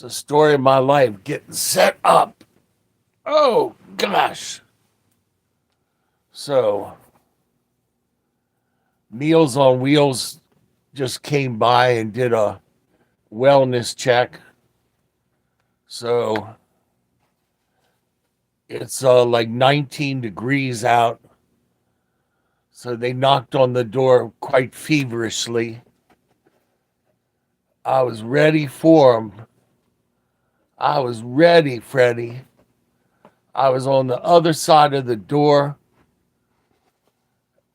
It's a story of my life getting set up. Oh, gosh. So, Meals on Wheels just came by and did a wellness check. So, it's like 19 degrees out. So, they knocked on the door quite feverishly. I was ready for them. I was ready, Freddie. I was on the other side of the door,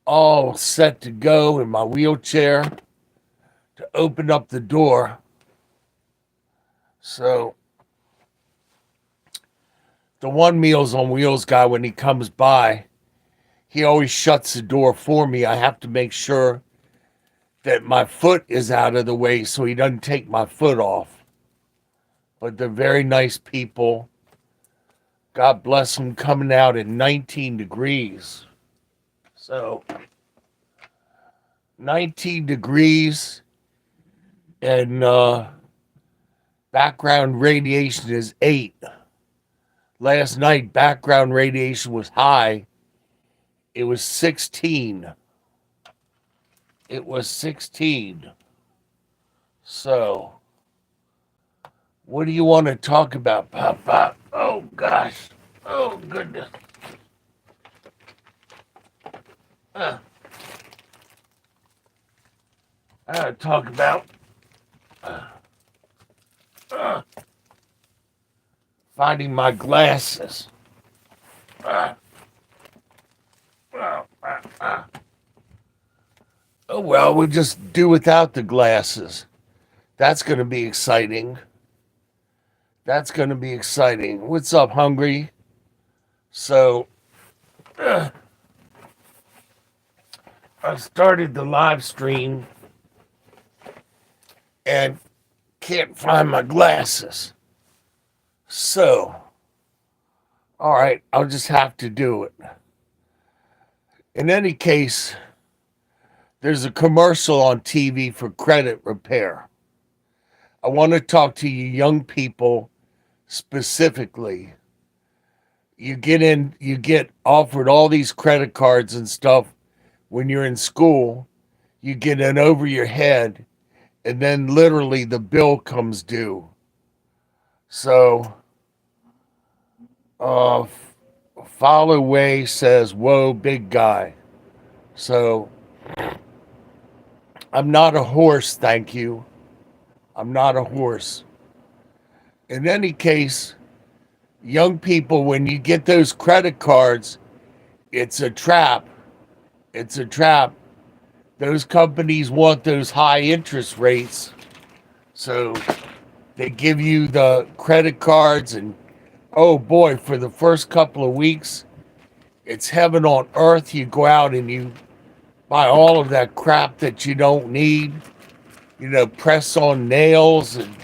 all set to go in my wheelchair to open up the door. So the one Meals on Wheels guy, when he comes by, he always shuts the door for me. I have to make sure that my foot is out of the way so he doesn't take my foot off. But they're very nice people. God bless them, coming out at 19 degrees. So 19 degrees and background radiation is 8. Last night, background radiation was high. It was 16. It was 16. So, what do you want to talk about, Papa? Oh, gosh. Oh, goodness. I gotta talk about finding my glasses. Oh, well, we'll just do without the glasses. That's going to be exciting. That's going to be exciting. What's up, Hungry? So, I started the live stream and can't find my glasses. So, all right, I'll just have to do it. In any case, there's a commercial on TV for credit repair. I want to talk to you young people specifically. You get offered all these credit cards and stuff when you're in school. You get in over your head, and then literally the bill comes due. So, Follow Way says, "Whoa, big guy." So, I'm not a horse, thank you. I'm not a horse. In any case, young people, when you get those credit cards, it's a trap. It's a trap. Those companies want those high interest rates. So they give you the credit cards, and oh boy, for the first couple of weeks, it's heaven on earth. You go out and you buy all of that crap that you don't need. Press on nails and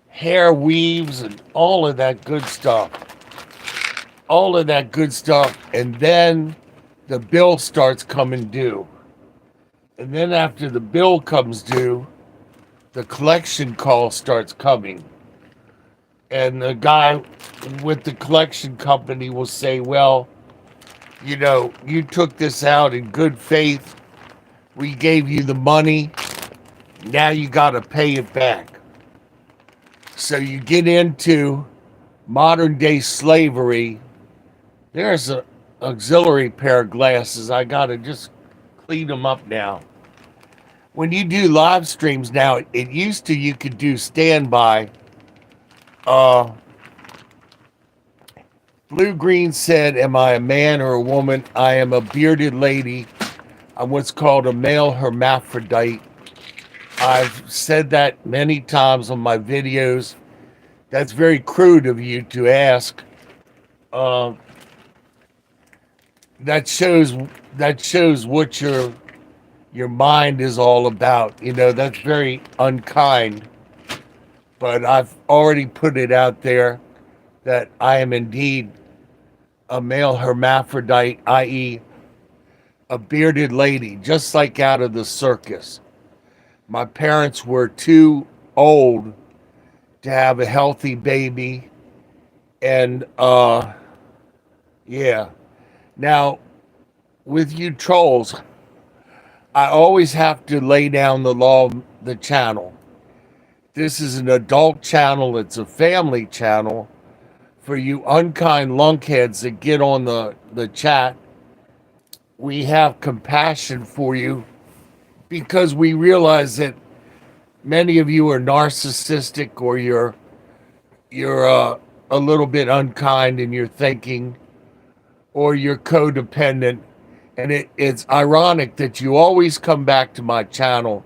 hair weaves and all of that good stuff. All of that good stuff. And then the bill starts coming due. And then after the bill comes due, the collection call starts coming. And the guy with the collection company will say, well, you took this out in good faith. We gave you the money. Now you got to pay it back. So you get into modern day slavery. There's an auxiliary pair of glasses. I got to just clean them up now. When you do live streams now, it used to you could do standby. Blue Green said, am I a man or a woman? I am a bearded lady. I'm what's called a male hermaphrodite. I've said that many times on my videos. That's very crude of you to ask. That shows what your mind is all about. That's very unkind. But I've already put it out there that I am indeed a male hermaphrodite, i.e., a bearded lady, just like out of the circus. My parents were too old to have a healthy baby. And yeah. Now, with you trolls, I always have to lay down the law of the channel. This is an adult channel, it's a family channel. For you unkind lunkheads that get on the chat, we have compassion for you because we realize that many of you are narcissistic, or you're a little bit unkind in your thinking, or you're codependent. And it's ironic that you always come back to my channel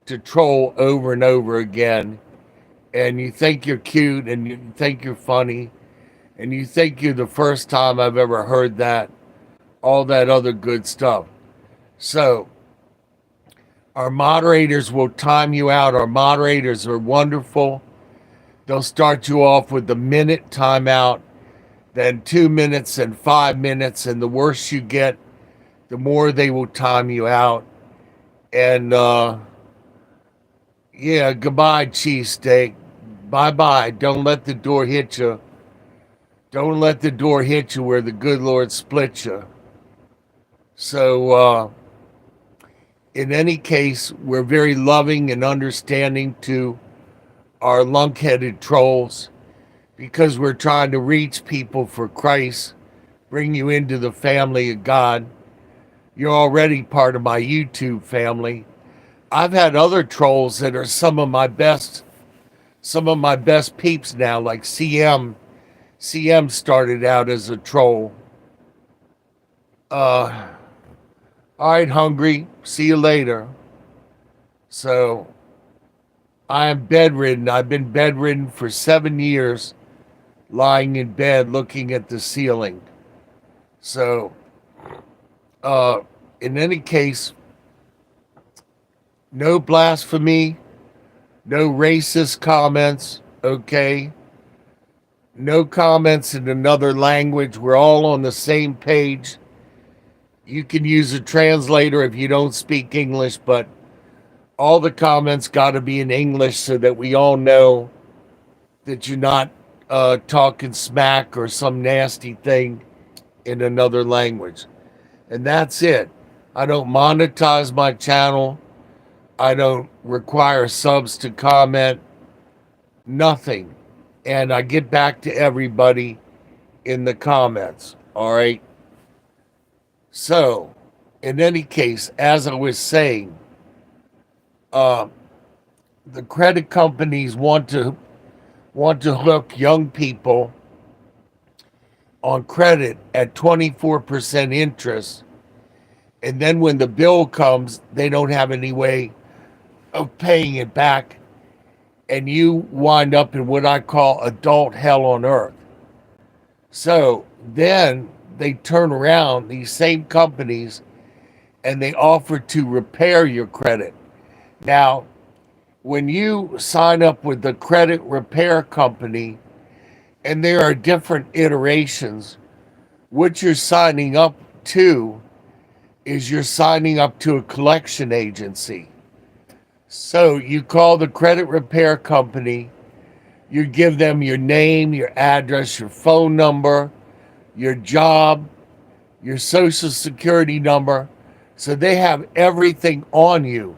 to troll over and over again, and you think you're cute, and you think you're funny, and you think you're the first time I've ever heard that, all that other good stuff. So our moderators will time you out. Our moderators are wonderful. They'll start you off with the minute timeout, then 2 minutes and 5 minutes, and the worse you get, the more they will time you out. And yeah, goodbye, cheesesteak. Bye-bye. Don't let the door hit you. Don't let the door hit you where the good Lord split you. So, in any case, we're very loving and understanding to our lunk-headed trolls, because we're trying to reach people for Christ, bring you into the family of God. You're already part of my YouTube family. I've had other trolls that are some of my best peeps now, like CM. CM started out as a troll. All right, Hungry. See you later. So, I am bedridden. I've been bedridden for 7 years, lying in bed looking at the ceiling. So, in any case, no blasphemy, no racist comments, okay? No comments in another language. We're all on the same page. You can use a translator if you don't speak English, but all the comments got to be in English so that we all know that you're not talking smack or some nasty thing in another language. And that's it. I don't monetize my channel. I don't require subs to comment. Nothing. And I get back to everybody in the comments. All right. So, in any case, as I was saying, the credit companies want to hook young people on credit at 24% interest, and then when the bill comes, they don't have any way of paying it back, and you wind up in what I call adult hell on earth. So then they turn around, these same companies, and they offer to repair your credit. Now, when you sign up with the credit repair company, and there are different iterations, what you're signing up to is you're signing up to a collection agency. So you call the credit repair company, you give them your name, your address, your phone number, your job, your social security number. So they have everything on you.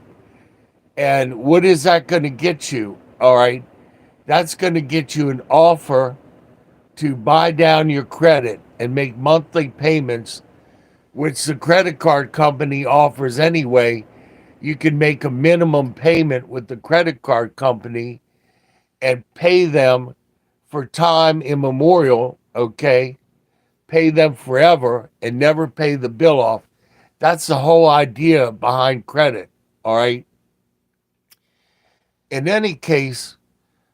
And what is that going to get you? All right. That's going to get you an offer to buy down your credit and make monthly payments, which the credit card company offers anyway. You can make a minimum payment with the credit card company and pay them for time immemorial, okay? Pay them forever and never pay the bill off. That's the whole idea behind credit, all right? In any case,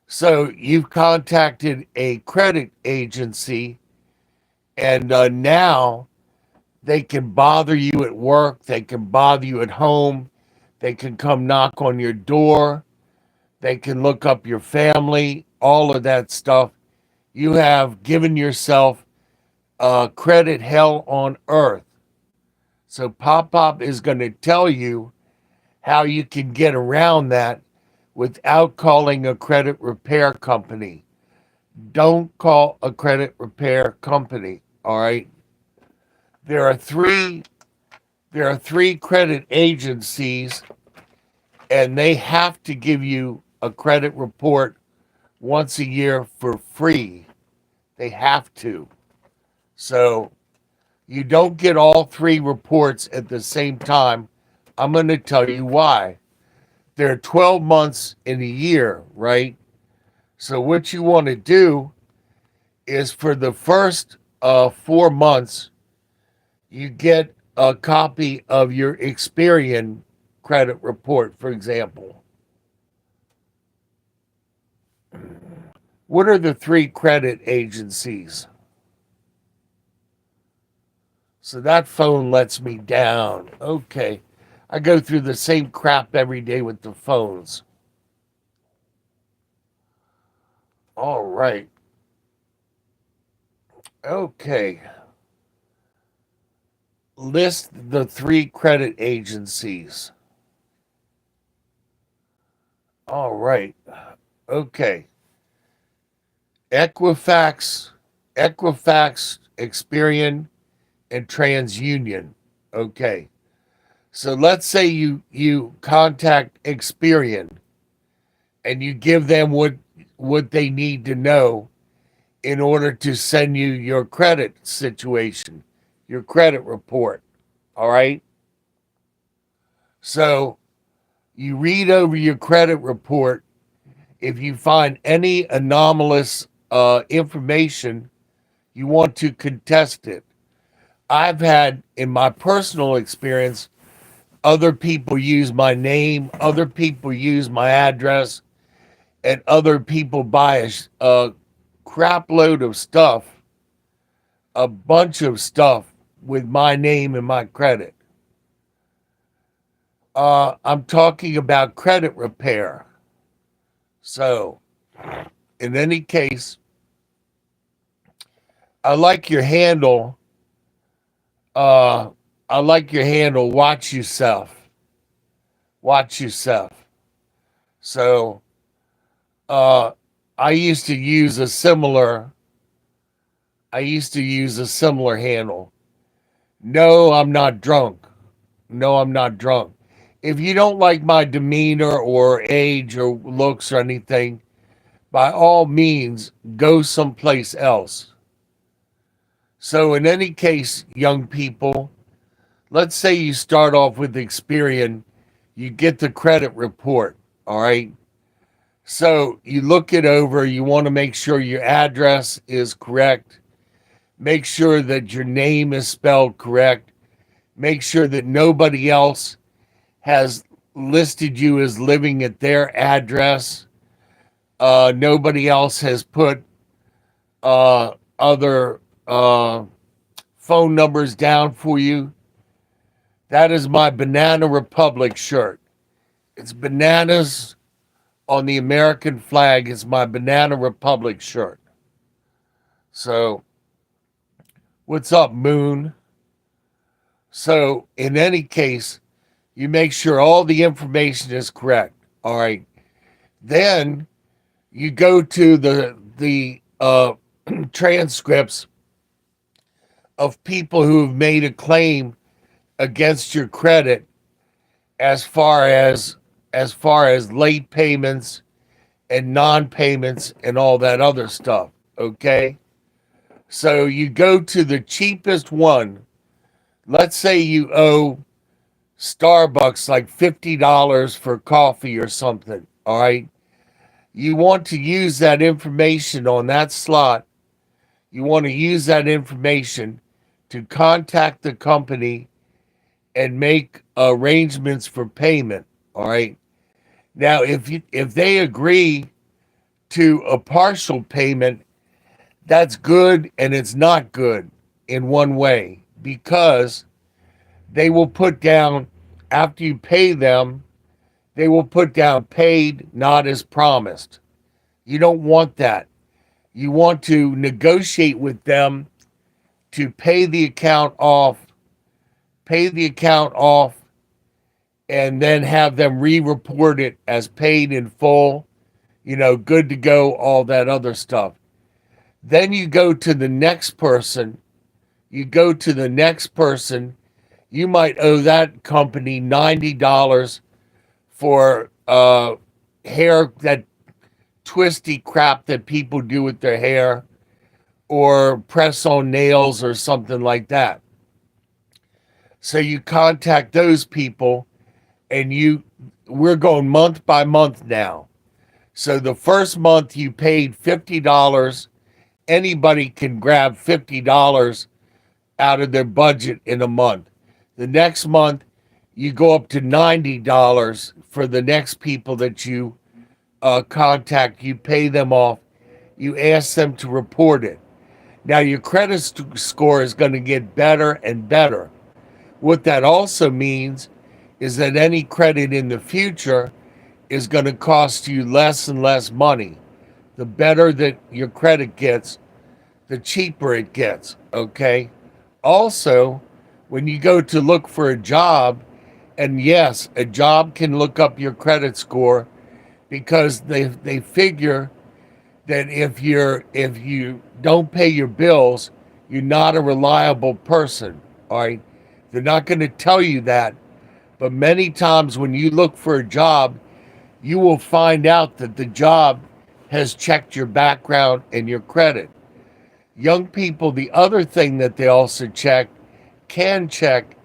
so you've contacted a credit agency, and now they can bother you at work, they can bother you at home, they can come knock on your door, they can look up your family, all of that stuff. You have given yourself credit hell on earth. So Pop is going to tell you how you can get around that without calling a credit repair company. Don't call a credit repair company. All right. There are three credit agencies, and they have to give you a credit report once a year for free. They have to. So you don't get all three reports at the same time. I'm going to tell you why. There are 12 months in a year, right? So what you want to do is for the first 4 months, you get a copy of your Experian credit report, for example. What are the three credit agencies? So that phone lets me down. Okay. I go through the same crap every day with the phones. All right. Okay. List the three credit agencies. All right. Okay. Equifax, Experian, and TransUnion. Okay. So let's say you contact Experian and you give them what they need to know in order to send you your credit situation, your credit report. All right. So you read over your credit report. If you find any anomalous information, you want to contest it. I've had, in my personal experience, other people use my name, other people use my address, and other people buy a crap load of stuff, a bunch of stuff with my name and my credit. I'm talking about credit repair. So, in any case, I like your handle. I like your handle. Watch yourself. Watch yourself. So, I used to use a similar. I used to use a similar handle. No, I'm not drunk. No, I'm not drunk. If you don't like my demeanor or age or looks or anything, by all means, go someplace else. So, in any case, young people, let's say you start off with Experian, you get the credit report, all right? So, you look it over, you want to make sure your address is correct, make sure that your name is spelled correct, make sure that nobody else has listed you as living at their address. Nobody else has put other phone numbers down for you. That is my Banana Republic shirt. It's bananas on the American flag. It's my Banana Republic shirt. So, what's up, Moon? So, in any case, you make sure all the information is correct. All right. Then you go to the transcripts of people who've made a claim against your credit as far as late payments and non-payments and all that other stuff. Okay. So you go to the cheapest one. Let's say you owe Starbucks like $50 for coffee or something. All right. You want to use that information on that slot. You want to use that information to contact the company and make arrangements for payment. All right. Now, if they agree to a partial payment, that's good and it's not good in one way, because they will put down, after you pay them, they will put down paid, not as promised. You don't want that. You want to negotiate with them to pay the account off and then have them re-report it as paid in full, good to go, all that other stuff. Then you go to the next person. You might owe that company $90 for hair, that twisty crap that people do with their hair, or press on nails or something like that. So you contact those people, and we're going month by month now. So the first month you paid $50. Anybody can grab $50 out of their budget in a month. The next month you go up to $90 for the next people that you contact. You pay them off. You ask them to report it. Now your credit score is going to get better and better. What that also means is that any credit in the future is going to cost you less and less money. The better that your credit gets, the cheaper it gets, okay? Also, when you go to look for a job, and yes, a job can look up your credit score, because they figure that if you don't pay your bills, you're not a reliable person, all right? They're not going to tell you that, but many times when you look for a job, you will find out that the job has checked your background and your credit. Young people, the other thing that they also can check,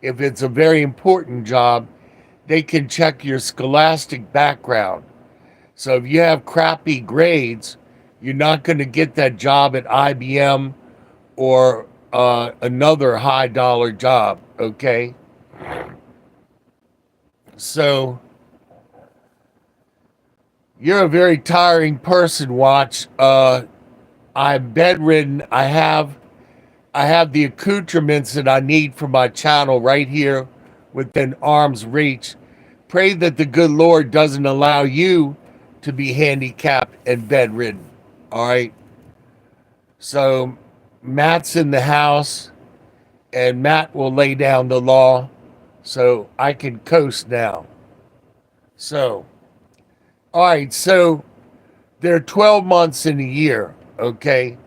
if it's a very important job, they can check your scholastic background. So if you have crappy grades, you're not going to get that job at IBM or another high dollar job, okay? So you're a very tiring person, Watch. I'm bedridden. I have the accoutrements that I need for my channel right here within arm's reach. Pray that the good Lord doesn't allow you to be handicapped and bedridden. All right. So Matt's in the house, and Matt will lay down the law so I can coast now. So, all right. So there are 12 months in a year. Okay.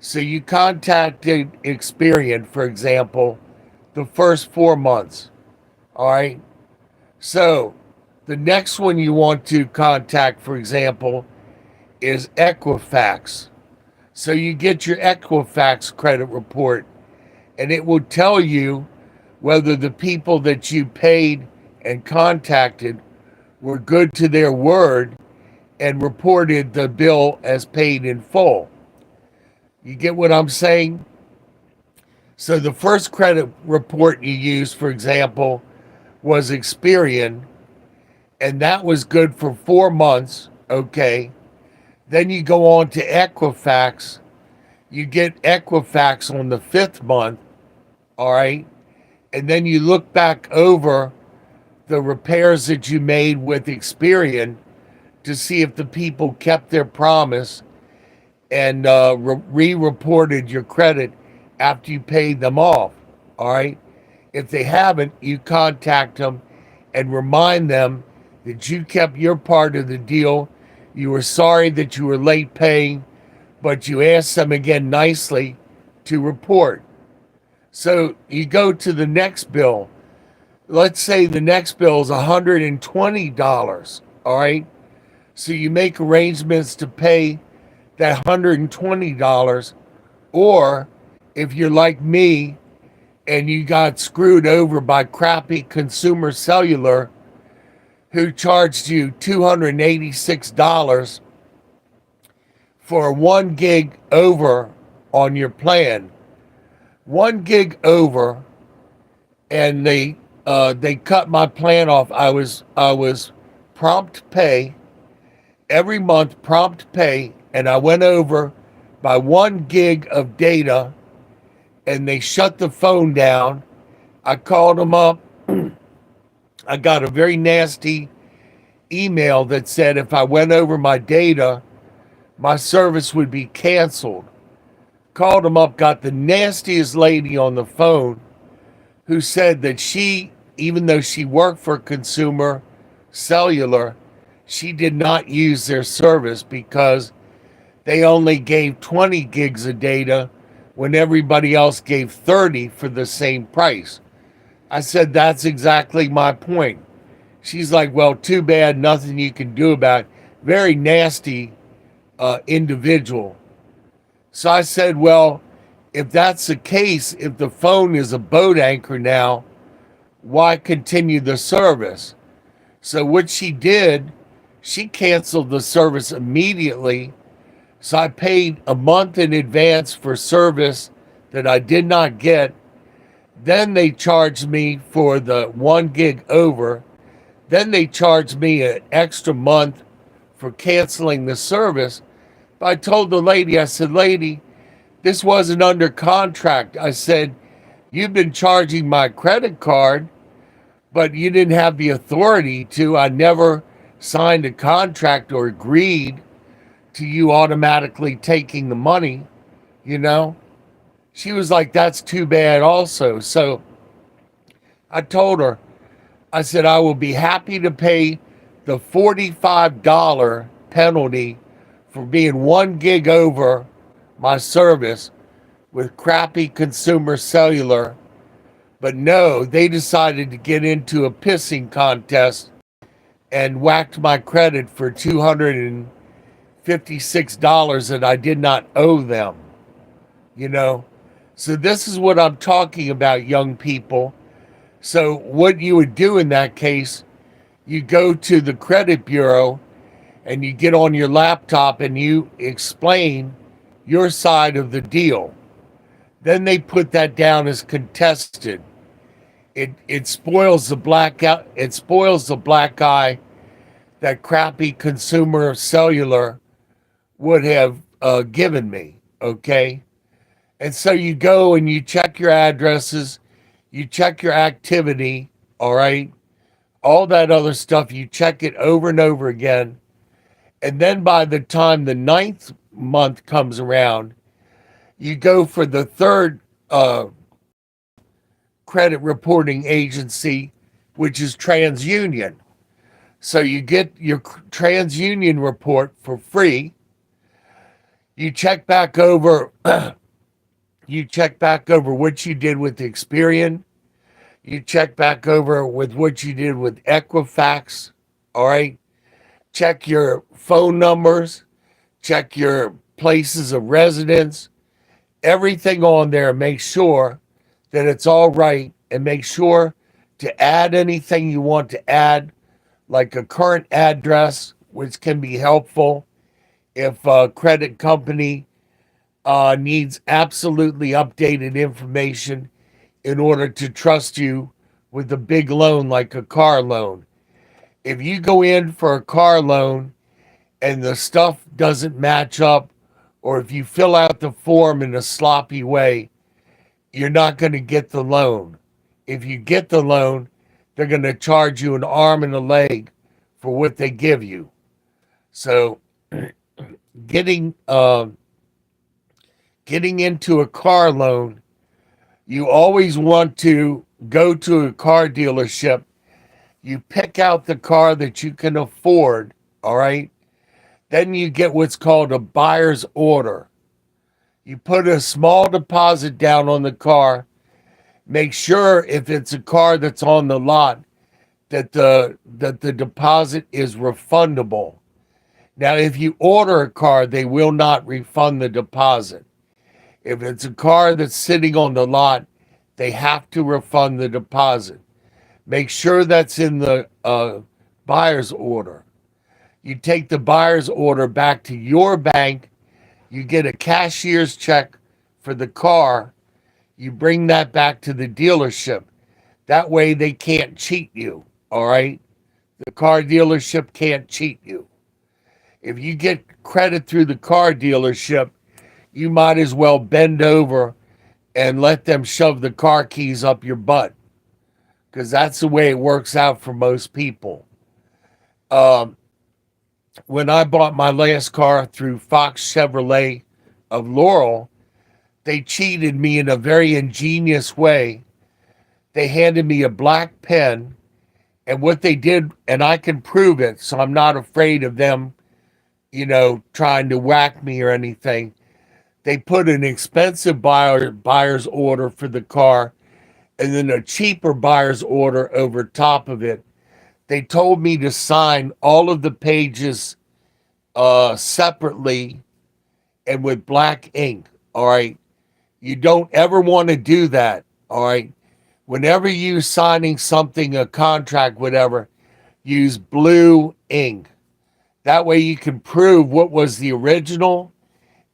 So you contacted Experian, for example, the first 4 months. All right. So the next one you want to contact, for example, is Equifax. So you get your Equifax credit report, and it will tell you whether the people that you paid and contacted were good to their word and reported the bill as paid in full. You get what I'm saying? So the first credit report you used, for example, was Experian, and that was good for 4 months, okay? Then you go on to Equifax. You get Equifax on the 5th month, all right? And then you look back over the repairs that you made with Experian to see if the people kept their promise and re-reported your credit after you paid them off, all right? If they haven't, you contact them and remind them that you kept your part of the deal. You were sorry that you were late paying, but you asked them again nicely to report. So you go to the next bill. Let's say the next bill is $120, all right? So you make arrangements to pay that $120, or if you're like me and you got screwed over by crappy Consumer Cellular, who charged you $286 for 1 gig over on your plan. 1 gig over, and they cut my plan off. I was prompt pay every month, prompt pay, and I went over by 1 gig of data, and they shut the phone down. I called them up. I got a very nasty email that said if I went over my data, my service would be canceled. Called them up, got the nastiest lady on the phone who said that she even though she worked for Consumer Cellular, she did not use their service because they only gave 20 gigs of data when everybody else gave 30 for the same price. I said, that's exactly my point. She's like, well, too bad, nothing you can do about it. Very nasty individual. So I said, well, if that's the case, if the phone is a boat anchor now, why continue the service? So what she did, she canceled the service immediately. So I paid a month in advance for service that I did not get. Then they charged me for the 1 gig over. Then they charged me an extra month for canceling the service. But I told the lady, I said, lady, this wasn't under contract. I said, you've been charging my credit card, but you didn't have the authority to. I never signed a contract or agreed to you automatically taking the money, you know? She was like, that's too bad also. So I told her, I said, I will be happy to pay the $45 penalty for being 1 gig over my service with crappy Consumer Cellular. But no, they decided to get into a pissing contest and whacked my credit for $256 that I did not owe them, you know? So this is what I'm talking about, young people. So what you would do in that case, you go to the credit bureau and you get on your laptop and you explain your side of the deal. Then they put that down as contested. It spoils the black out. It spoils the black eye that crappy Consumer Cellular would have given me. Okay. And so you go and you check your addresses, you check your activity, all right? All that other stuff, you check it over and over again. And then by the time the 9th month comes around, you go for the third credit reporting agency, which is TransUnion. So you get your TransUnion report for free. You check back over you check back over what you did with Experian. You check back over with what you did with Equifax. All right. Check your phone numbers. Check your places of residence. Everything on there. Make sure that it's all right, and make sure to add anything you want to add, like a current address, which can be helpful if a credit company needs absolutely updated information in order to trust you with a big loan like a car loan. If you go in for a car loan and the stuff doesn't match up, or if you fill out the form in a sloppy way, you're not going to get the loan. If you get the loan, they're going to charge you an arm and a leg for what they give you. So getting into a car loan, you always want to go to a car dealership. You pick out the car that you can afford, all right? Then you get what's called a buyer's order. You put a small deposit down on the car. Make sure if it's a car that's on the lot that the deposit is refundable. Now, if you order a car, they will not refund the deposit. If it's a car that's sitting on the lot, they have to refund the deposit. Make sure that's in the buyer's order. You take the buyer's order back to your bank. You get a cashier's check for the car. You bring that back to the dealership. That way they can't cheat you, all right? The car dealership can't cheat you. If you get credit through the car dealership, you might as well bend over and let them shove the car keys up your butt, because that's the way it works out for most people. When I bought my last car through Fox Chevrolet of Laurel, they cheated me in a very ingenious way. They handed me a black pen, and what they did, and I can prove it, so I'm not afraid of them, trying to whack me or anything. They put an expensive buyer's order for the car and then a cheaper buyer's order over top of it. They told me to sign all of the pages separately and with black ink. All right. You don't ever want to do that. All right. Whenever you signing something, a contract, whatever, use blue ink. That way you can prove what was the original,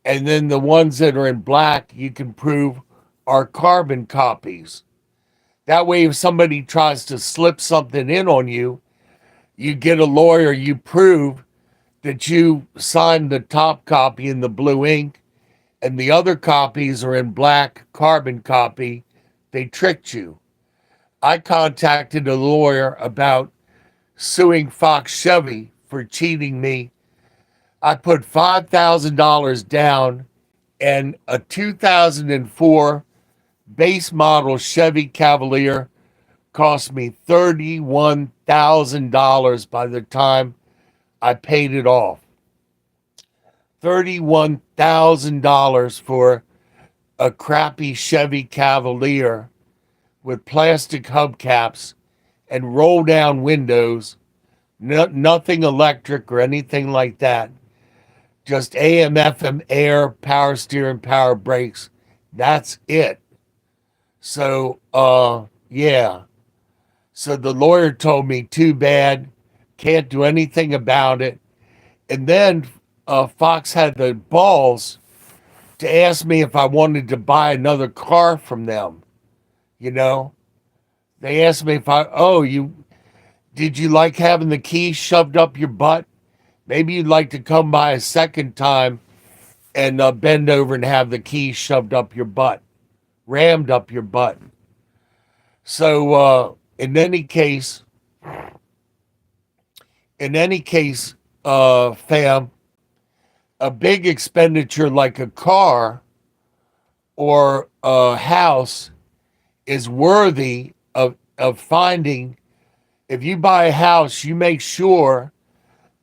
and then the ones that are in black, you can prove are carbon copies. That way, if somebody tries to slip something in on you, you get a lawyer, you prove that you signed the top copy in the blue ink and the other copies are in black carbon copy. They tricked you. I contacted a lawyer about suing Fox Chevy for cheating me. I put $5,000 down, and a 2004 base model Chevy Cavalier cost me $31,000 by the time I paid it off. $31,000 for a crappy Chevy Cavalier with plastic hubcaps and roll down windows, nothing electric or anything like that. Just AM, FM, air, power steering, power brakes. That's it. So, yeah. So the lawyer told me, too bad, can't do anything about it. And then Fox had the balls to ask me if I wanted to buy another car from them. They asked me if did you like having the keys shoved up your butt? Maybe you'd like to come by a second time and bend over and have the keys shoved up your butt, rammed up your butt. So in any case, fam, a big expenditure like a car or a house is worthy of finding. If you buy a house, you make sure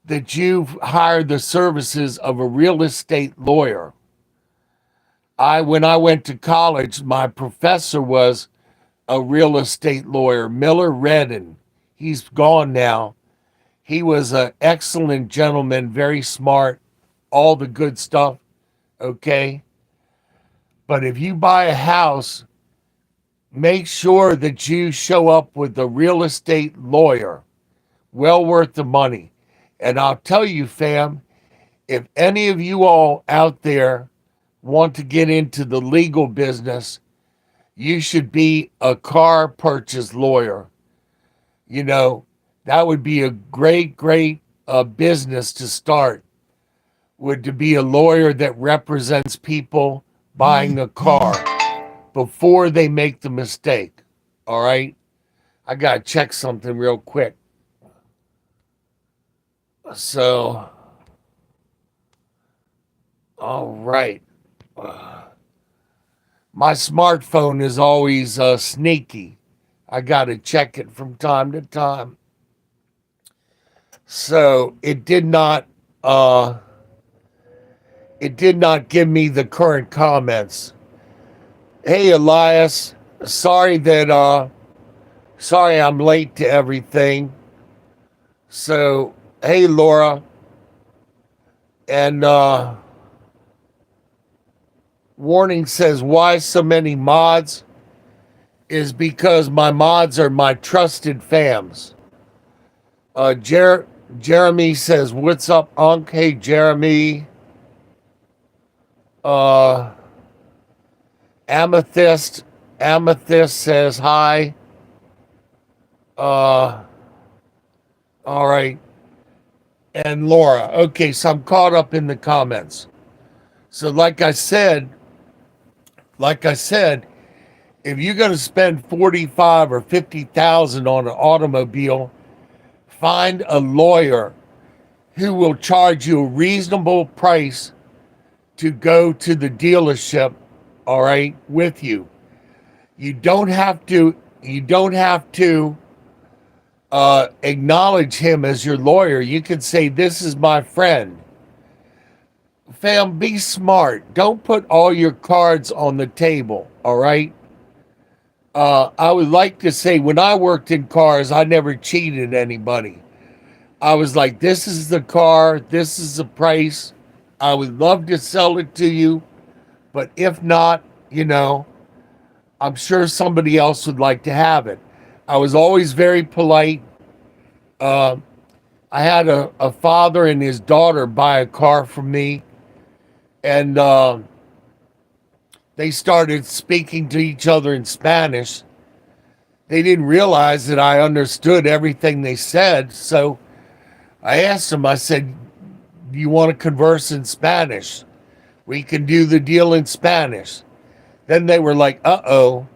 that you've hired the services of a real estate lawyer. When I went to college, my professor was a real estate lawyer, Miller Redden. He's gone now. He was an excellent gentleman, very smart, all the good stuff, okay? But if you buy a house, make sure that you show up with a real estate lawyer, well worth the money. And I'll tell you, fam, if any of you all out there want to get into the legal business, you should be a car purchase lawyer. That would be a great business to start, would to be a lawyer that represents people buying a car before they make the mistake. All right? I got to check something real quick. So, all right. My smartphone is always sneaky. I got to check it from time to time. So it did not give me the current comments. Hey, Elias, sorry I'm late to everything. So, hey, Laura, and Warning says, why so many mods? Is because my mods are my trusted fams. Jeremy says, what's up, Unc? Hey, Jeremy. Amethyst says hi. All right. And Laura. Okay, so I'm caught up in the comments. So like I said, if you're going to spend $45,000 or $50,000 on an automobile, find a lawyer who will charge you a reasonable price to go to the dealership, all right, with you. You don't have to You don't have to acknowledge him as your lawyer. You can say, "This is my friend." Fam, be smart. Don't put all your cards on the table, all right? I would like to say when I worked in cars, I never cheated anybody. I was like, this is the car, this is the price. I would love to sell it to you, but if not, I'm sure somebody else would like to have it. I was always very polite. Uh, I had a father and his daughter buy a car from me, and they started speaking to each other in Spanish. They didn't realize that I understood everything they said, so I asked them, I said, "Do you want to converse in Spanish? We can do the deal in Spanish." Then they were like, uh-oh,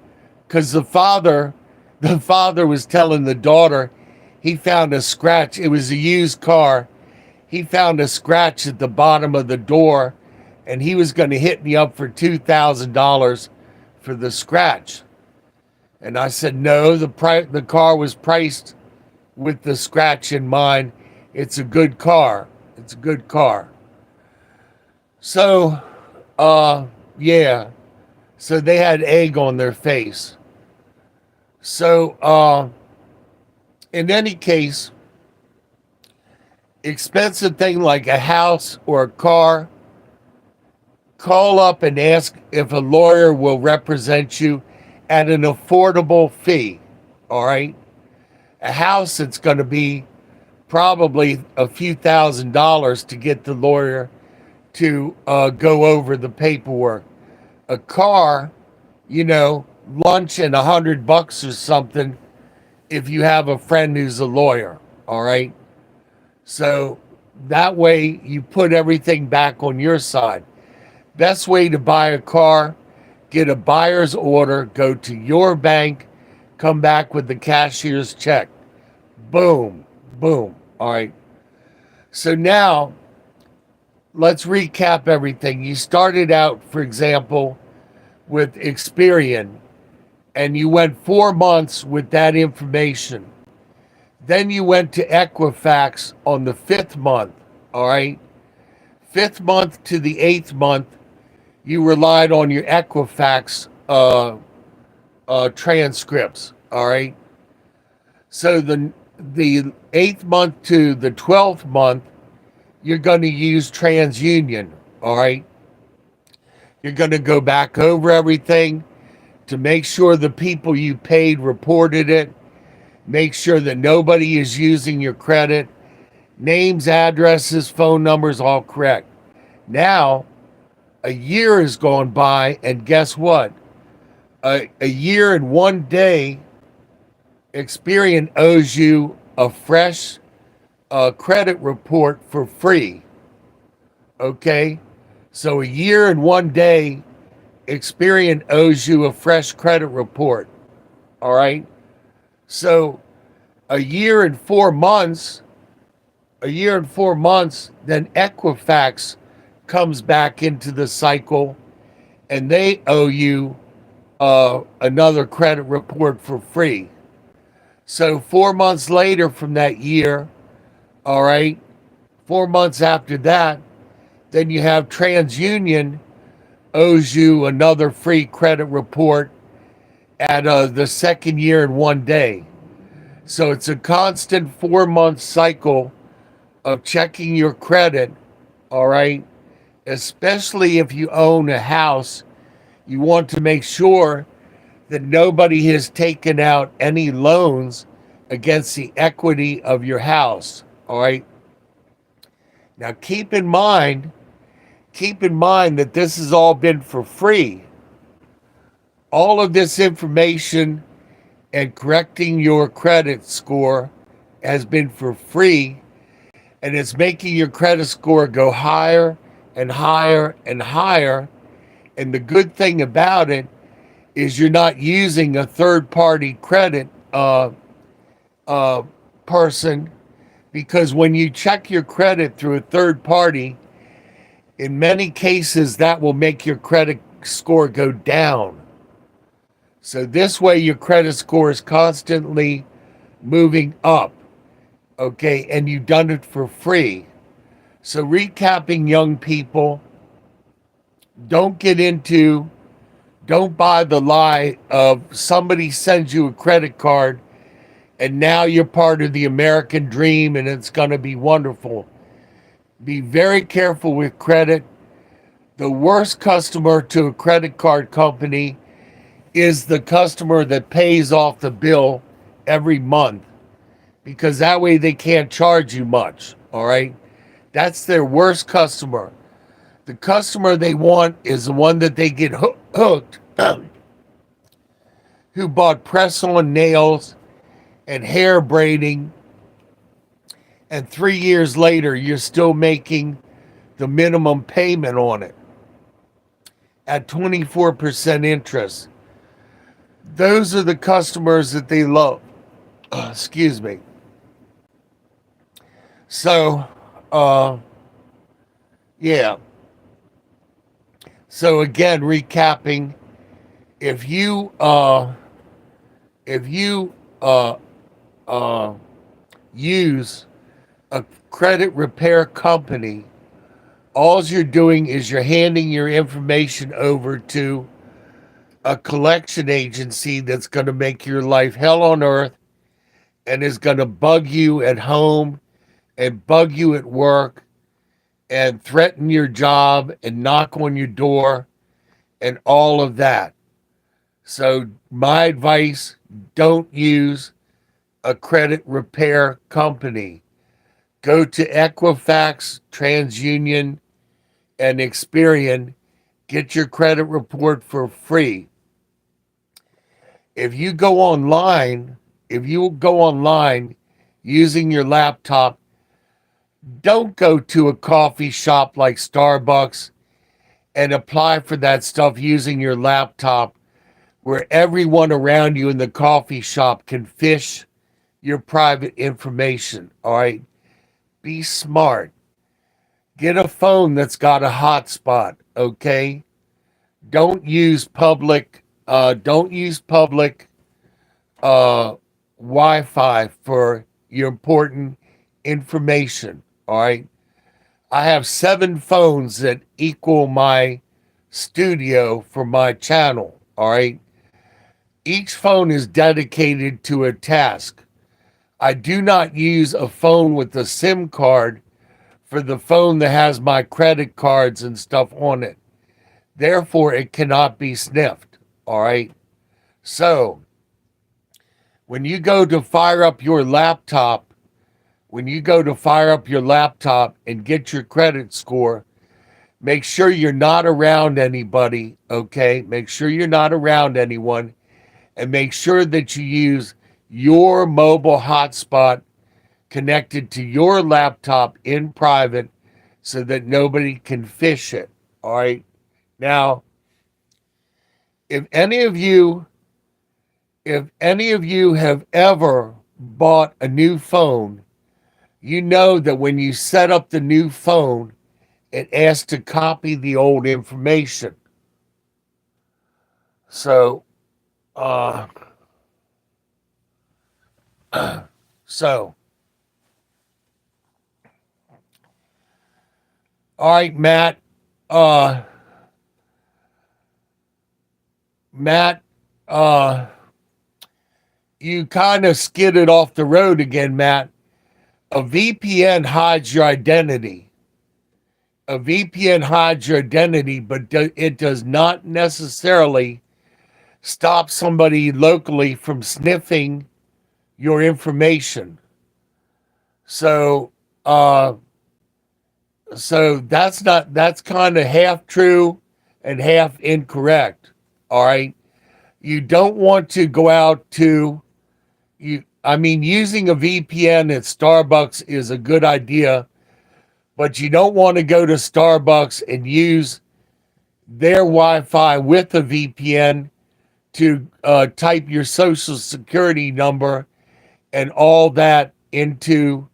because the father was telling the daughter he found a scratch. It was a used car. He found a scratch at the bottom of the door, and he was going to hit me up for $2,000 for the scratch. And I said, no, the car was priced with the scratch in mind. It's a good car. It's a good car. So, yeah. So they had egg on their face. So, in any case, expensive thing like a house or a car, call up and ask if a lawyer will represent you at an affordable fee. All right. A house, it's going to be probably a few $1,000s to get the lawyer to go over the paperwork. A car, lunch and $100 or something if you have a friend who's a lawyer. All right. So that way you put everything back on your side. Best way to buy a car, get a buyer's order, go to your bank, come back with the cashier's check. Boom, boom. All right. So now let's recap everything. You started out, for example, with Experian, and you went 4 months with that information. Then you went to Equifax on the 5th month. All right. 5th month to the 8th month, you relied on your Equifax transcripts. All right. So the 8th month to the 12th month, you're going to use TransUnion. All right. You're going to go back over everything to make sure the people you paid reported it. Make sure that nobody is using your credit. Names, addresses, phone numbers, all correct. Now, a year has gone by, and guess what? A year and 1 day, Experian owes you a fresh credit report for free. Okay? So a year and 1 day, Experian owes you a fresh credit report. All right? So a year and 4 months, then Equifax comes back into the cycle, and they owe you another credit report for free. So 4 months later from that year, all right, 4 months after that, then you have TransUnion owes you another free credit report at the second year and 1 day. So it's a constant 4 month cycle of checking your credit, all right? Especially if you own a house, you want to make sure that nobody has taken out any loans against the equity of your house, all right? Now keep in mind that this has all been for free. All of this information and correcting your credit score has been for free, and it's making your credit score go higher and higher and higher. And the good thing about it is you're not using a third-party credit person, because when you check your credit through a third party, in many cases that will make your credit score go down. So this way your credit score is constantly moving up, okay? And you've done it for free. So recapping, young people, don't get into, don't buy the lie of somebody sends you a credit card and now you're part of the American dream and it's going to be wonderful. Be very careful with credit. The worst customer to a credit card company is the customer that pays off the bill every month, because that way they can't charge you much. All right. That's their worst customer. The customer they want is the one that they get hooked, who bought press on nails and hair braiding, and 3 years later, you're still making the minimum payment on it at 24% interest. Those are the customers that they love. Excuse me. So, yeah. So again, recapping, if you use a credit repair company, all you're doing is you're handing your information over to a collection agency that's going to make your life hell on earth and is going to bug you at home and bug you at work and threaten your job and knock on your door and all of that. So my advice, don't use a credit repair company. Go to Equifax, TransUnion, and Experian. Get your credit report for free. If you go online using your laptop, don't go to a coffee shop like Starbucks and apply for that stuff using your laptop, where everyone around you in the coffee shop can fish your private information. All right. Be smart. Get a phone that's got a hotspot, okay? Don't use public Wi-Fi for your important information, all right? I have 7 phones that equal my studio for my channel, all right? Each phone is dedicated to a task. I do not use a phone with a SIM card for the phone that has my credit cards and stuff on it. Therefore, it cannot be sniffed. All right. So, when you go to fire up your laptop, and get your credit score, make sure you're not around anybody. Okay. Make sure you're not around anyone, and make sure that you use your mobile hotspot connected to your laptop in private so that nobody can fish it. All right. Now, if any of you have ever bought a new phone, you know that when you set up the new phone, it asks to copy the old information. So, all right, Matt. You kind of skidded off the road again, Matt. A VPN hides your identity. But it does not necessarily stop somebody locally from sniffing your information. So that's kind of half true and half incorrect. All right. You don't want to go out to using a VPN at Starbucks is a good idea, but you don't want to go to Starbucks and use their Wi-Fi with a VPN to type your social security number and all that into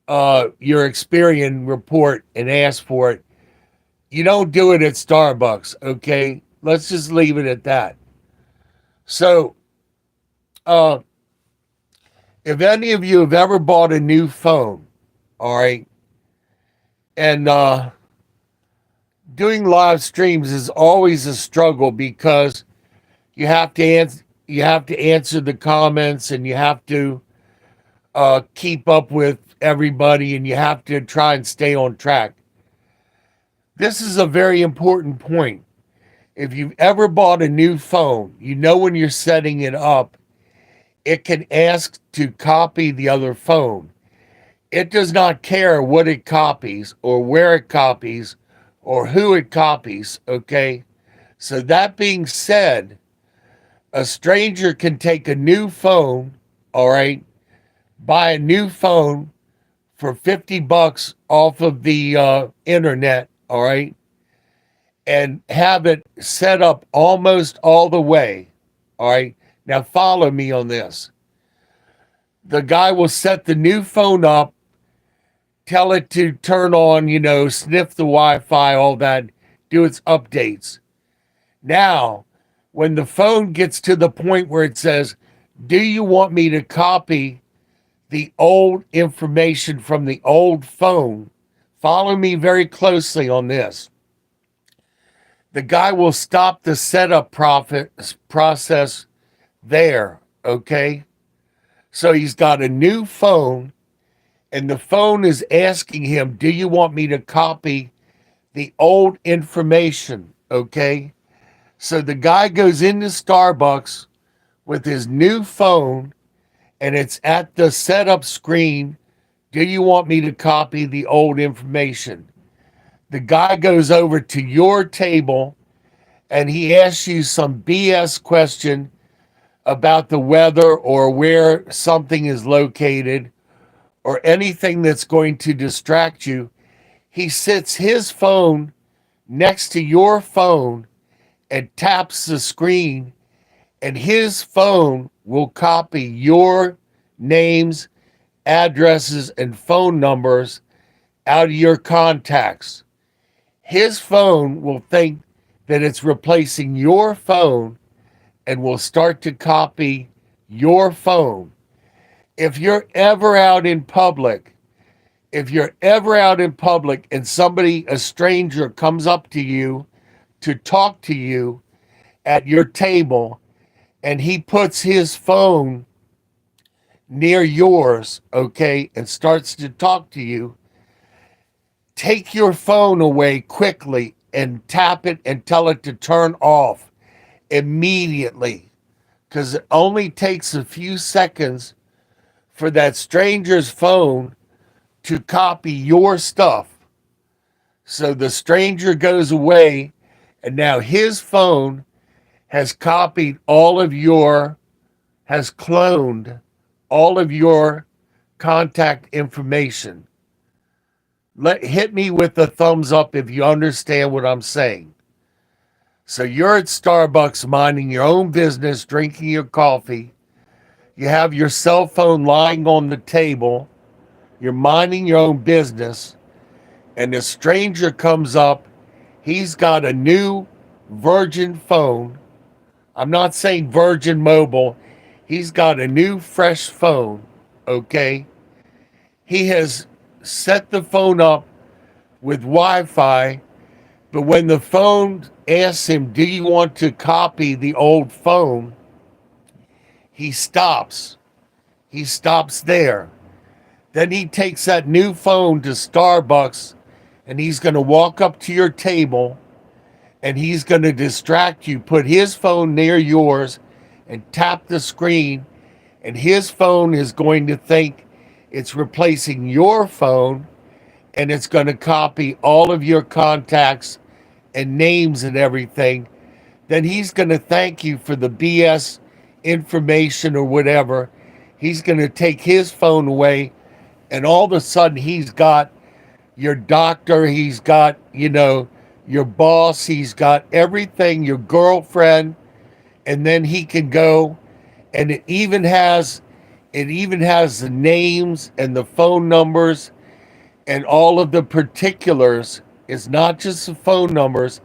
your Experian report and ask for it. You don't do it at Starbucks, okay? Let's just leave it at that. So, uh, if any of you have ever bought a new phone, all right, and doing live streams is always a struggle because you have to answer the comments and you have to keep up with everybody and you have to try and stay on track. This is a very important point. If you've ever bought a new phone, you know when you're setting it up, it can ask to copy the other phone. It does not care what it copies or where it copies or who it copies, okay? So, that being said, a stranger can take a new phone, all right, buy a new phone for $50 off of the internet, all right, and have it set up almost all the way, all right. Now, follow me on this. The guy will set the new phone up, tell it to turn on, sniff the Wi Fi, all that, do its updates. Now, when the phone gets to the point where it says, do you want me to copy the old information from the old phone? Follow me very closely on this. The guy will stop the setup process there, okay? So he's got a new phone, and the phone is asking him, do you want me to copy the old information, okay? So the guy goes into Starbucks with his new phone, and it's at the setup screen. Do you want me to copy the old information? The guy goes over to your table and he asks you some BS question about the weather or where something is located or anything that's going to distract you. He sits his phone next to your phone and taps the screen, and his phone will copy your names, addresses, and phone numbers out of your contacts. His phone will think that it's replacing your phone and will start to copy your phone. If you're ever out in public, and somebody, a stranger, comes up to you to talk to you at your table and he puts his phone near yours, okay, and starts to talk to you, take your phone away quickly and tap it and tell it to turn off immediately, because it only takes a few seconds for that stranger's phone to copy your stuff. So the stranger goes away, and now his phone has cloned all of your contact information. Hit me with a thumbs up if you understand what I'm saying. So you're at Starbucks minding your own business, drinking your coffee. You have your cell phone lying on the table. You're minding your own business. And a stranger comes up. He's got a new Virgin phone. I'm not saying Virgin Mobile. He's got a new fresh phone, okay? He has set the phone up with Wi-Fi, but when the phone asks him, do you want to copy the old phone? He stops. He stops there. Then he takes that new phone to Starbucks and he's going to walk up to your table and he's going to distract you, put his phone near yours and tap the screen, and his phone is going to think it's replacing your phone, and it's going to copy all of your contacts and names and everything. Then he's going to thank you for the BS information or whatever. He's going to take his phone away, and all of a sudden he's got your doctor, he's got, your boss, he's got everything, your girlfriend, and then he can go, and it even has the names and the phone numbers and all of the particulars. It's not just the phone numbers.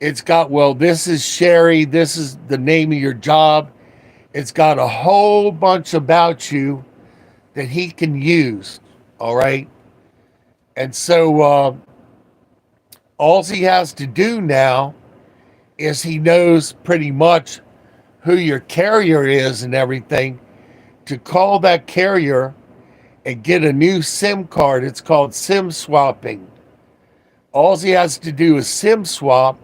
It's got, well, this is Sherry, this is the name of your job. It's got a whole bunch about you that he can use. All right. And so all he has to do now is he knows pretty much who your carrier is and everything to call that carrier and get a new SIM card. It's called SIM swapping. All he has to do is SIM swap,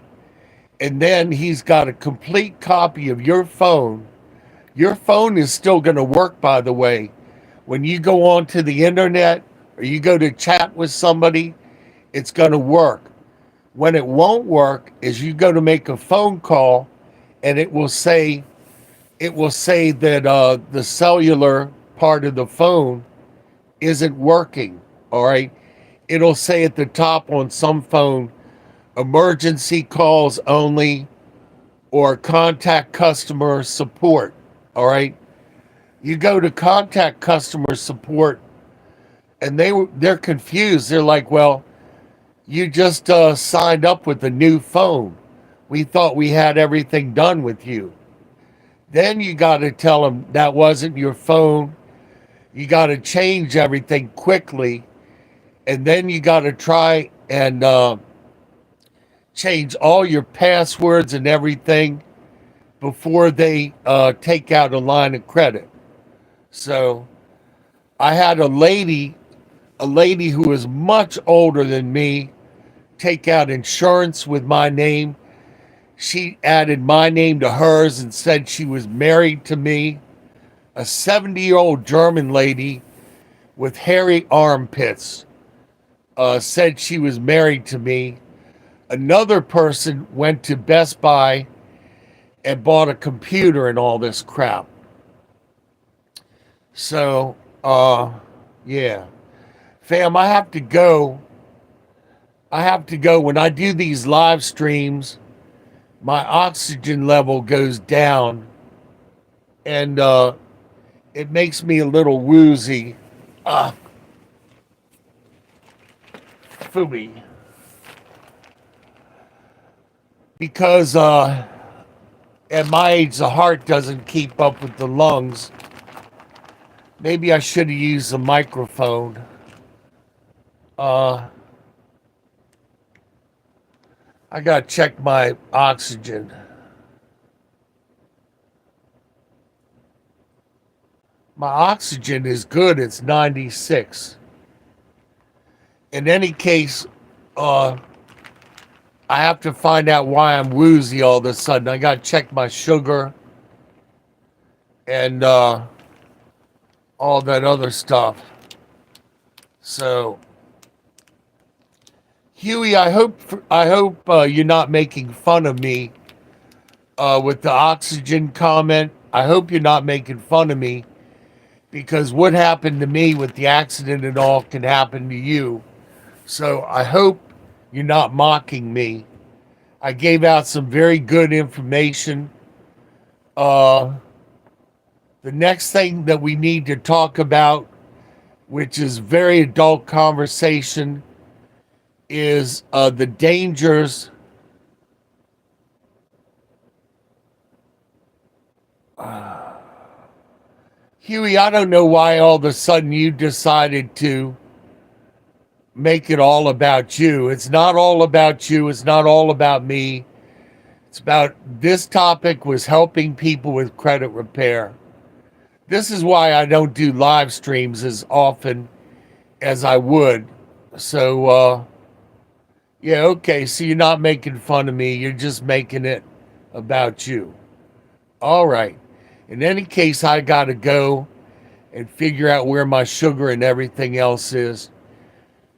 and then he's got a complete copy of your phone. Your phone is still going to work, by the way. When you go onto the internet or you go to chat with somebody, it's going to work. When it won't work is you go to make a phone call, and it will say that the cellular part of the phone isn't working. All right. It'll say at the top on some phone, emergency calls only, or contact customer support. All right. You go to contact customer support, and they're confused. They're like, well, you just signed up with a new phone. We thought we had everything done with you. Then you got to tell them that wasn't your phone. You got to change everything quickly. And then you got to try and change all your passwords and everything before they take out a line of credit. So I had a lady who was much older than me take out insurance with my name. She added my name to hers and said she was married to me. A 70-year-old German lady with hairy armpits said she was married to me. Another person went to Best Buy and bought a computer and all this crap. So, yeah. Fam, I have to go. When I do these live streams, my oxygen level goes down, and it makes me a little woozy. Phooey. Because at my age, the heart doesn't keep up with the lungs. Maybe I should have used a microphone. I gotta check my oxygen. My oxygen is good. It's 96. In any case, I have to find out why I'm woozy all of a sudden. I gotta check my sugar and all that other stuff. So, Huey, I hope you're not making fun of me with the oxygen comment. I hope you're not making fun of me, because what happened to me with the accident and all can happen to you. So I hope you're not mocking me. I gave out some very good information. The next thing that we need to talk about, which is very adult conversation, is the dangers Huey, I don't know why all of a sudden you decided to make it all about you. It's not all about you. It's not all about me. It's about, this topic was helping people with credit repair. This is why I don't do live streams as often as I would. So, yeah, okay, so you're not making fun of me. You're just making it about you. All right. In any case, I got to go and figure out where my sugar and everything else is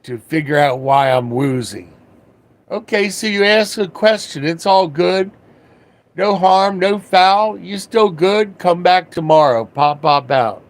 to figure out why I'm woozy. Okay, so you ask a question. It's all good. No harm, no foul. You still good? Come back tomorrow. Pop out.